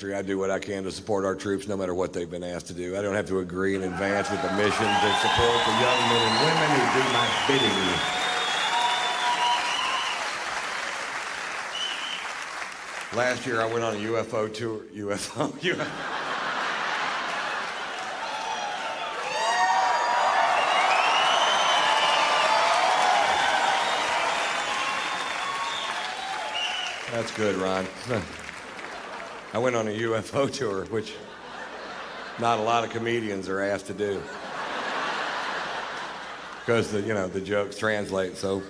I do what I can to support our troops no matter what they've been asked to do. I don't have to agree in advance with the mission to support the young men and women who do my bidding. Last year I went on a UFO tour. UFO. That's good, Ron. I went on a UFO tour, which not a lot of comedians are asked to do. Because the jokes translate so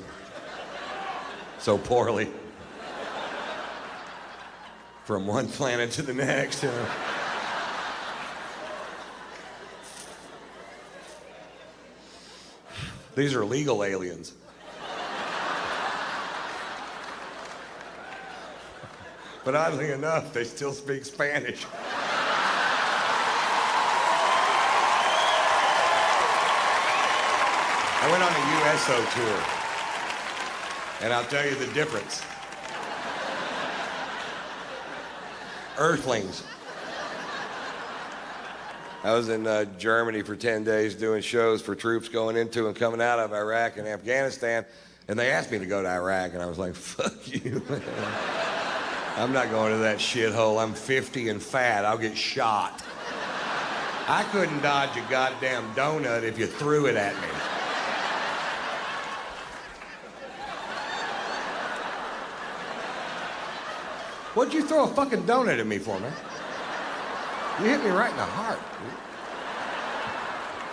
poorly from one planet to the next. These are legal aliens. But oddly enough, they still speak Spanish. I went on a USO tour, and I'll tell you the difference. Earthlings. I was in Germany for 10 days doing shows for troops going into and coming out of Iraq and Afghanistan, and they asked me to go to Iraq, and I was like, fuck you, man. I'm not going to that shithole. I'm 50 and fat. I'll get shot. I couldn't dodge a goddamn donut if you threw it at me. What'd you throw a fucking donut at me for, man? You hit me right in the heart.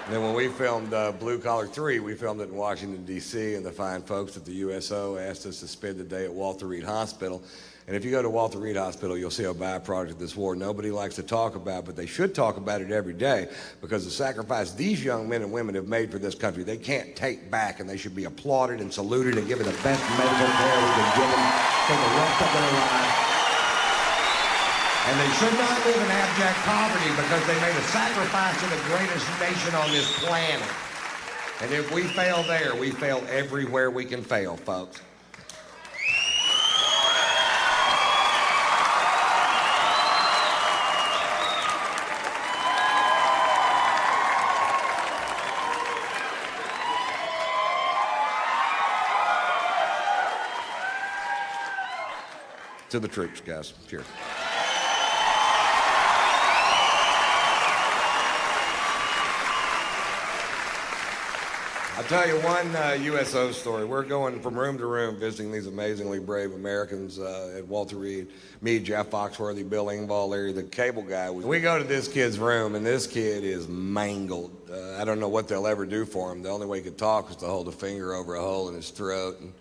And then when we filmed Blue Collar 3, we filmed it in Washington, D.C., and the fine folks at the USO asked us to spend the day at Walter Reed Hospital. And if you go to Walter Reed Hospital, you'll see a byproduct of this war nobody likes to talk about, but they should talk about it every day, because the sacrifice these young men and women have made for this country, they can't take back, and they should be applauded and saluted and given the best medical care we can give them for the rest of their lives. And they should not live in abject poverty because they made a sacrifice to the greatest nation on this planet. And if we fail there, we fail everywhere we can fail, folks. To the troops, guys. Cheers. I'll tell you one USO story. We're going from room to room visiting these amazingly brave Americans at Walter Reed. Me, Jeff Foxworthy, Bill Engvall, Larry the Cable Guy. We go to this kid's room, and this kid is mangled. I don't know what they'll ever do for him. The only way he could talk was to hold a finger over a hole in his throat. And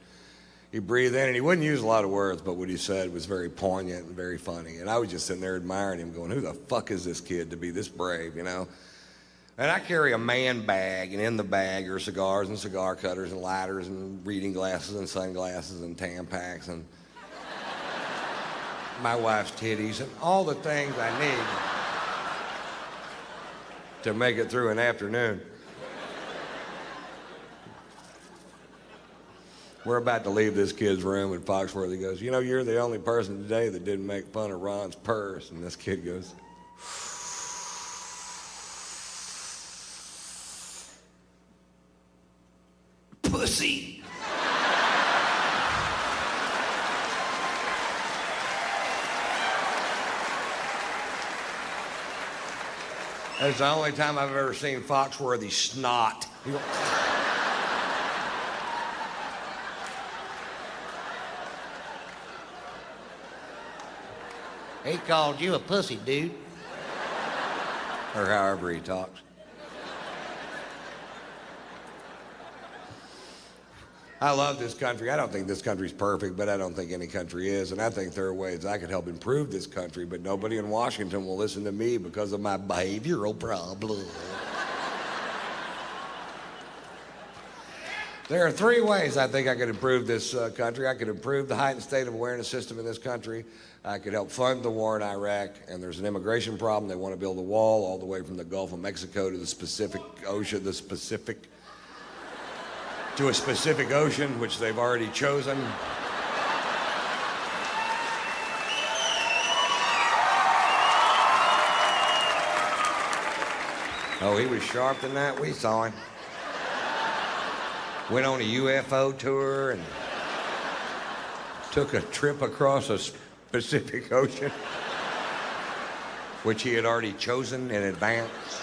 he'd breathe in, and he wouldn't use a lot of words, but what he said was very poignant and very funny. And I was just sitting there admiring him, going, who the fuck is this kid to be this brave, you know? And I carry a man bag, and in the bag are cigars and cigar cutters and lighters and reading glasses and sunglasses and Tampax and my wife's titties and all the things I need to make it through an afternoon. We're about to leave this kid's room, and Foxworthy goes, you know, you're the only person today that didn't make fun of Ron's purse. And this kid goes, pussy. That's the only time I've ever seen Foxworthy snot. He called you a pussy, dude. Or however he talks. I love this country. I don't think this country's perfect, but I don't think any country is. And I think there are ways I could help improve this country, but nobody in Washington will listen to me because of my behavioral problem. There are three ways I think I could improve this country. I could improve the heightened state of awareness system in this country. I could help fund the war in Iraq. And there's an immigration problem. They want to build a wall all the way from the Gulf of Mexico to the Pacific Ocean, to a specific ocean, which they've already chosen. 1, Oh, he was sharp than that. We saw him. Went on a UFO tour and took a trip across a Pacific Ocean, which he had already chosen in advance.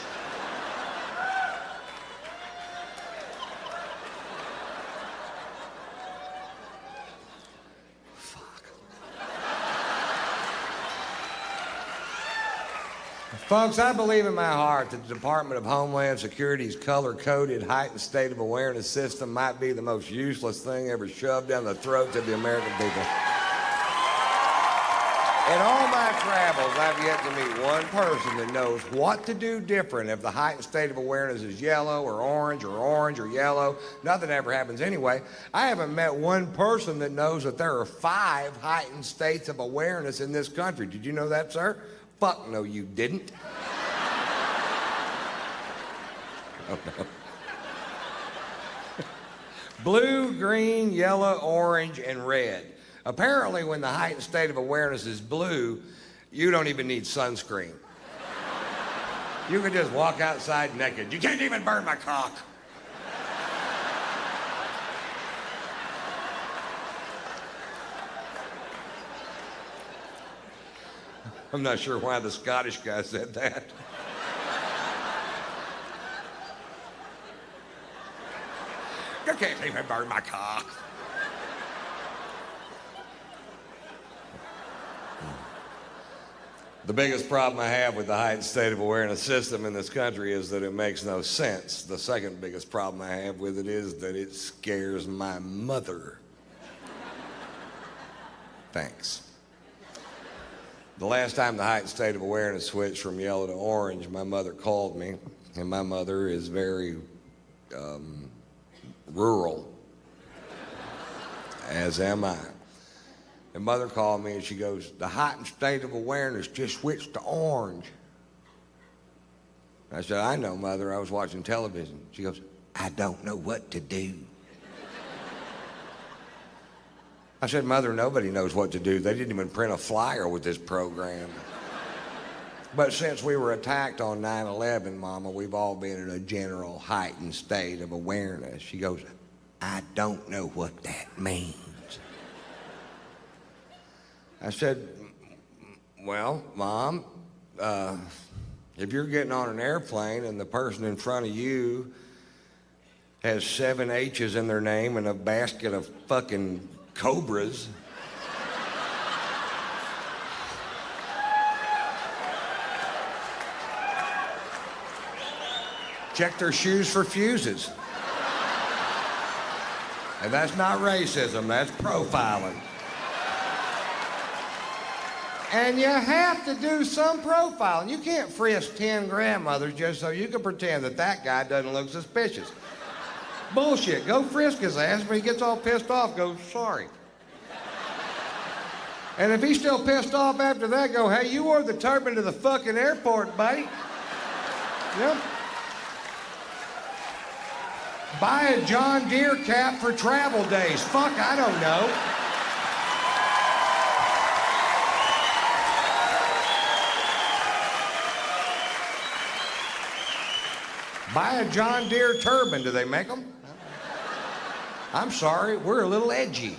Folks, I believe in my heart that the Department of Homeland Security's color-coded heightened state of awareness system might be the most useless thing ever shoved down the throats of the American people. In all my travels, I've yet to meet one person that knows what to do different if the heightened state of awareness is yellow or orange or yellow. Nothing ever happens anyway. I haven't met one person that knows that there are 5 heightened states of awareness in this country. Did you know that, sir? Fuck no, you didn't. Oh, no. Blue, green, yellow, orange, and red. Apparently, when the heightened state of awareness is blue, you don't even need sunscreen. You can just walk outside naked. You can't even burn my cock. I'm not sure why the Scottish guy said that. You can't even burn my cock. The biggest problem I have with the heightened state of awareness system in this country is that it makes no sense. The second biggest problem I have with it is that it scares my mother. Thanks. The last time the heightened state of awareness switched from yellow to orange, my mother called me, and my mother is very rural, as am I. And mother called me and she goes, the heightened state of awareness just switched to orange. I said, I know, Mother, I was watching television. She goes, I don't know what to do. I said, Mother, nobody knows what to do. They didn't even print a flyer with this program. But since we were attacked on 9/11, Mama, we've all been in a general heightened state of awareness. She goes, I don't know what that means. I said, well, Mom, if you're getting on an airplane and the person in front of you has 7 H's in their name and a basket of fucking cobras, check their shoes for fuses. And that's not racism, that's profiling. And you have to do some profiling. You can't frisk 10 grandmothers just so you can pretend that that guy doesn't look suspicious. Bullshit. Go frisk his ass. When he gets all pissed off, go, sorry. And if he's still pissed off after that, go, hey, you wore the turban to the fucking airport, buddy. Yep. Buy a John Deere cap for travel days. Fuck, I don't know. Buy a John Deere turban. Do they make them? I'm sorry, we're a little edgy.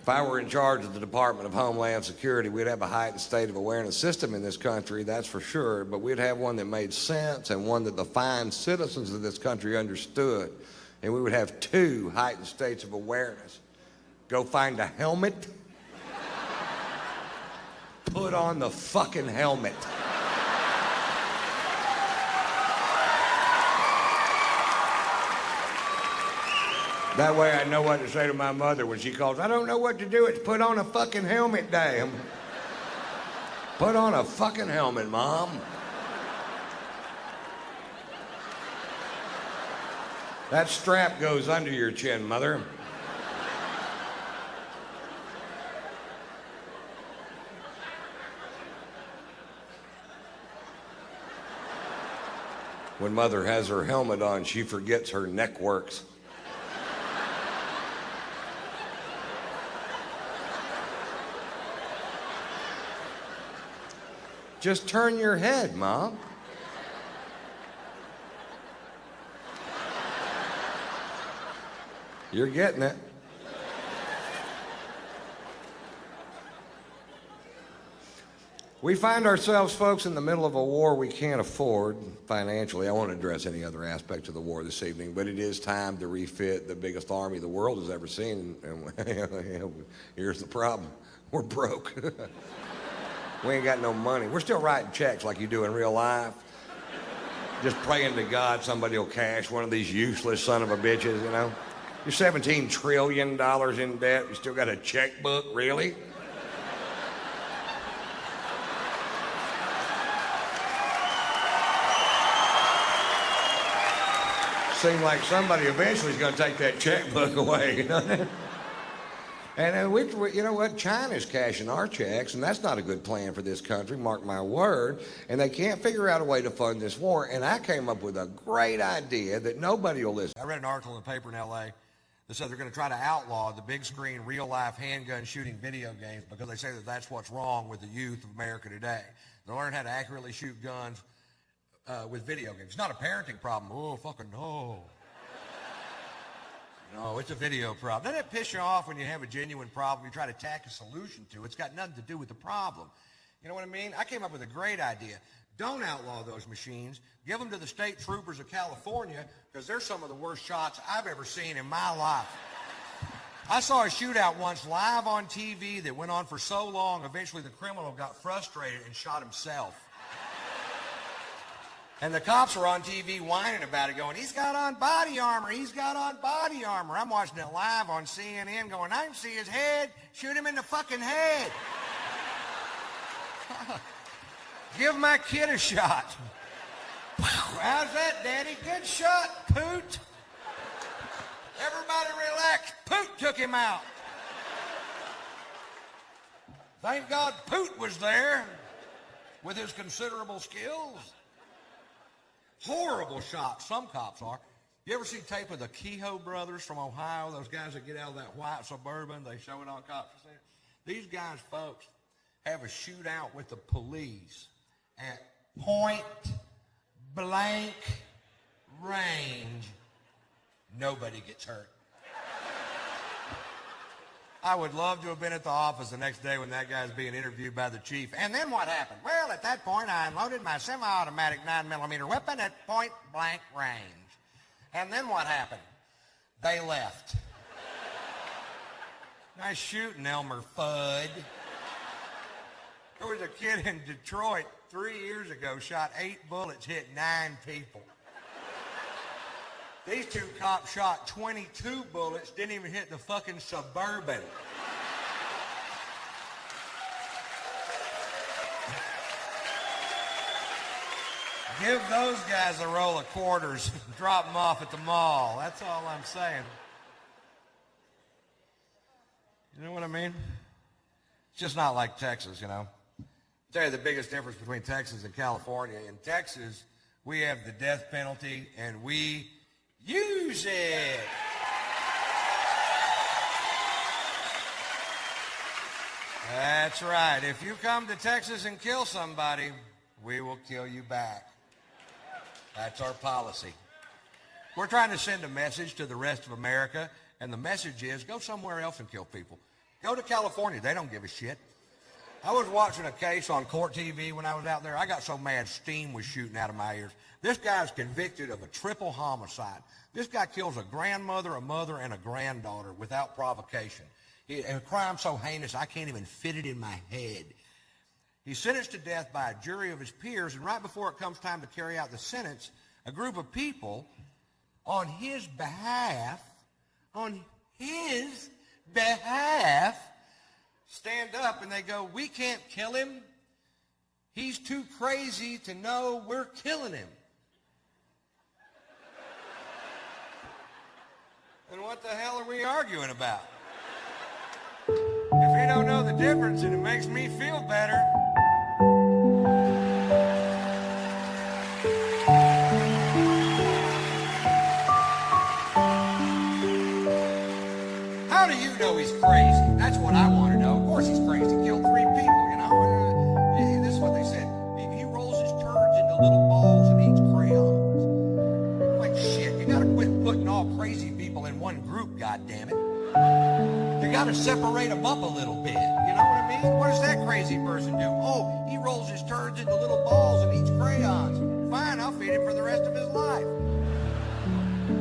If I were in charge of the Department of Homeland Security, we'd have a heightened state of awareness system in this country, that's for sure, but we'd have one that made sense and one that the fine citizens of this country understood. And we would have 2 heightened states of awareness. Go find a helmet. Put on the fucking helmet. That way I know what to say to my mother when she calls. I don't know what to do. It's put on a fucking helmet, damn. Put on a fucking helmet, Mom. That strap goes under your chin, Mother. When Mother has her helmet on, she forgets her neck works. Just turn your head, Mom. You're getting it. We find ourselves, folks, in the middle of a war we can't afford financially. I won't address any other aspects of the war this evening, but it is time to refit the biggest army the world has ever seen. And here's the problem. We're broke. We ain't got no money. We're still writing checks like you do in real life. Just praying to God somebody will cash one of these useless son of a bitches, you know? You're $17 trillion in debt. You still got a checkbook, really? Seems like somebody eventually is going to take that checkbook away, you know? And we, you know what? China's cashing our checks, and that's not a good plan for this country, mark my word. And they can't figure out a way to fund this war. And I came up with a great idea that nobody will listen. I read an article in the paper in L.A. that said they're going to try to outlaw the big screen, real-life handgun shooting video games because they say that that's what's wrong with the youth of America today. They'll learn how to accurately shoot guns with video games. It's not a parenting problem. Oh, fucking no. No, it's a video problem. Doesn't it piss you off when you have a genuine problem, you try to tack a solution to it? It's got nothing to do with the problem. You know what I mean? I came up with a great idea. Don't outlaw those machines. Give them to the state troopers of California because they're some of the worst shots I've ever seen in my life. I saw a shootout once live on TV that went on for so long, eventually the criminal got frustrated and shot himself. And the cops were on TV whining about it, going, he's got on body armor, he's got on body armor. I'm watching it live on CNN going, I can see his head, shoot him in the fucking head. Give my kid a shot. How's that, Daddy? Good shot, Poot. Everybody relax. Poot took him out. Thank God Poot was there with his considerable skills. Horrible shot. Some cops are. You ever see tape of the Kehoe brothers from Ohio? Those guys that get out of that white Suburban, they show it on cops. These guys, folks, have a shootout with the police at point blank range. Nobody gets hurt. I would love to have been at the office the next day when that guy's being interviewed by the chief. And then what happened? Well, at that point, I unloaded my semi-automatic 9mm weapon at point blank range. And then what happened? They left. Nice shooting, Elmer Fudd. There was a kid in Detroit 3 years ago, shot 8 bullets, hit 9 people. These two cops shot 22 bullets, didn't even hit the fucking Suburban. Give those guys a roll of quarters, drop them off at the mall. That's all I'm saying. You know what I mean? It's just not like Texas, you know. I'll tell you the biggest difference between Texas and California. In Texas, we have the death penalty, and we use it. That's right. If you come to Texas and kill somebody, we will kill you back. That's our policy. We're trying to send a message to the rest of America, and the message is go somewhere else and kill people. Go to California. They don't give a shit. I was watching a case on Court TV when I was out there. I got so mad steam was shooting out of my ears. This guy's convicted of a triple homicide. This guy kills a grandmother, a mother, and a granddaughter without provocation. A crime so heinous I can't even fit it in my head. He's sentenced to death by a jury of his peers, and right before it comes time to carry out the sentence, a group of people on his behalf, stand up and they go, we can't kill him. He's too crazy to know we're killing him. And what the hell are we arguing about? If you don't know the difference and it makes me feel better. How do you know he's crazy? That's what I want to know. Of course he's crazy. He killed 3 people, you know. This is what they said. crazy people in one group, goddammit. You gotta separate them up a little bit. You know what I mean? What does that crazy person do? Oh, he rolls his turds into little balls and eats crayons. Fine, I'll feed him for the rest of his life.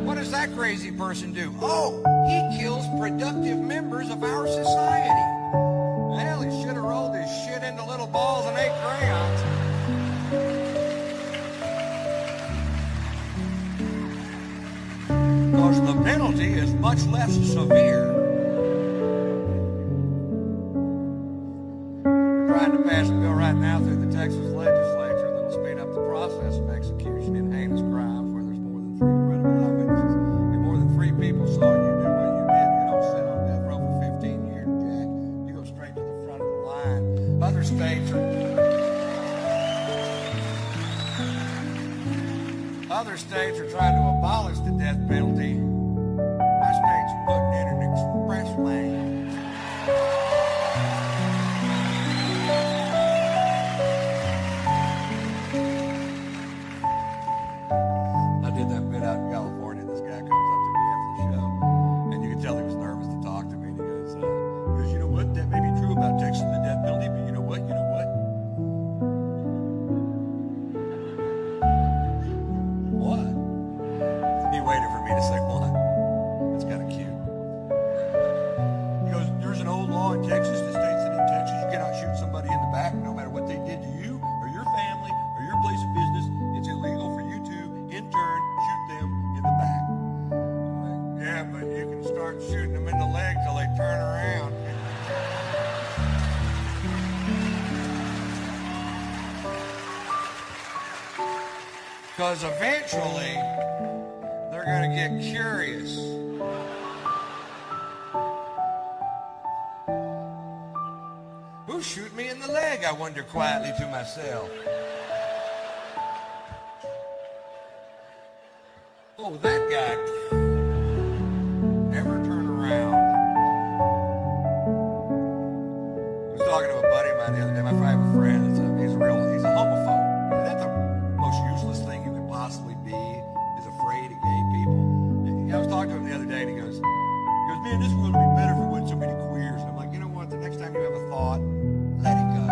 What does that crazy person do? Oh, he kills productive members of our society. Well, he should have rolled his shit into little balls and ate crayons. Because the penalty is much less severe. We're trying to pass a bill right now through the Texas legislature that'll speed up the process of execution in heinous crimes where there's more than 3 credible eyewitnesses and more than 3 people saw you do what you did. You don't sit on death row for 15 years, Jack. You go straight to the front of the line. Other states are trying to abolish the death penalty. My state's putting in an express lane. I did that bit out in California. This guy comes up to me after the show, and you can tell he was nervous to talk to me. And he goes, you know what? That may be true about Texas and the death penalty, but you know what? Waited for me to say what? That's kind of cute. He goes, there's an old law in Texas that states that in Texas you cannot shoot somebody in the back no matter what they did to you or your family or your place of business. It's illegal for you to, in turn, shoot them in the back. I'm like, yeah, but you can start shooting them in the leg till they turn around. Because eventually they're going to get curious. Who's shooting me in the leg? I wonder quietly to myself. Oh, that guy. Never turn around. I was talking to a buddy of mine the other day. I have a friend. He's a homophobe. That's the most useless thing you could possibly be. Afraid of gay people. I was talking to him the other day and he goes, man, this world would be better if it wasn't so many queers. And I'm like, you know what? The next time you have a thought, let it go.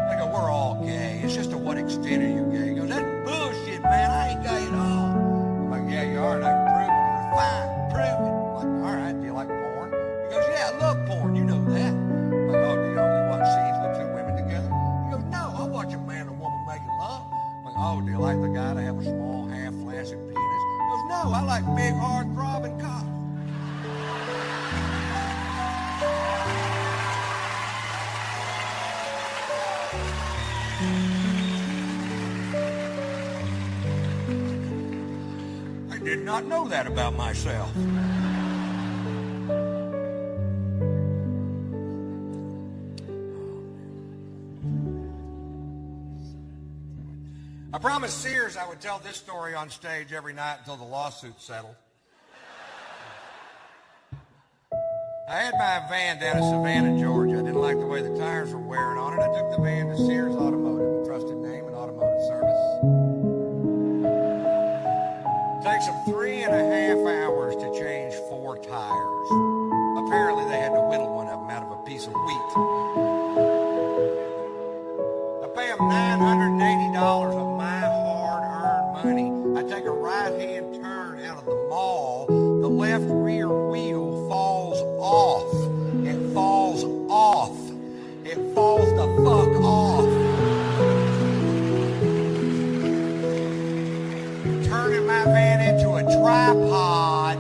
I go, we're all gay. It's just to what extent are you gay? He goes, that's bullshit, man. I ain't gay at all. I'm like, yeah, you are, and I can prove it. He goes, fine, prove it. I'm like, all right, do you like porn? He goes, yeah, I love porn. You know that. I'm like, oh, do you only watch scenes with 2 women together? He goes, no, I watch a man and woman making love. I'm like, oh, do you like the guy to have a small, half-flaccid penis? He goes, no, I like big, hard-throbbing cock. I did not know that about myself. I promised Sears I would tell this story on stage every night until the lawsuit settled. I had my van down in Savannah, Georgia. I didn't like the way the tires were wearing on it. I took the van to Sears Automotive, a trusted name in automotive service. It takes them 3.5 hours to change 4 tires. Apparently they had to whittle one of them out of a piece of wheat. I pay them $980 of my hard-earned money. I take a right-hand turn out of the mall. The left rear wheel falls off. It falls off. It falls the fuck off. Turning my van into a tripod.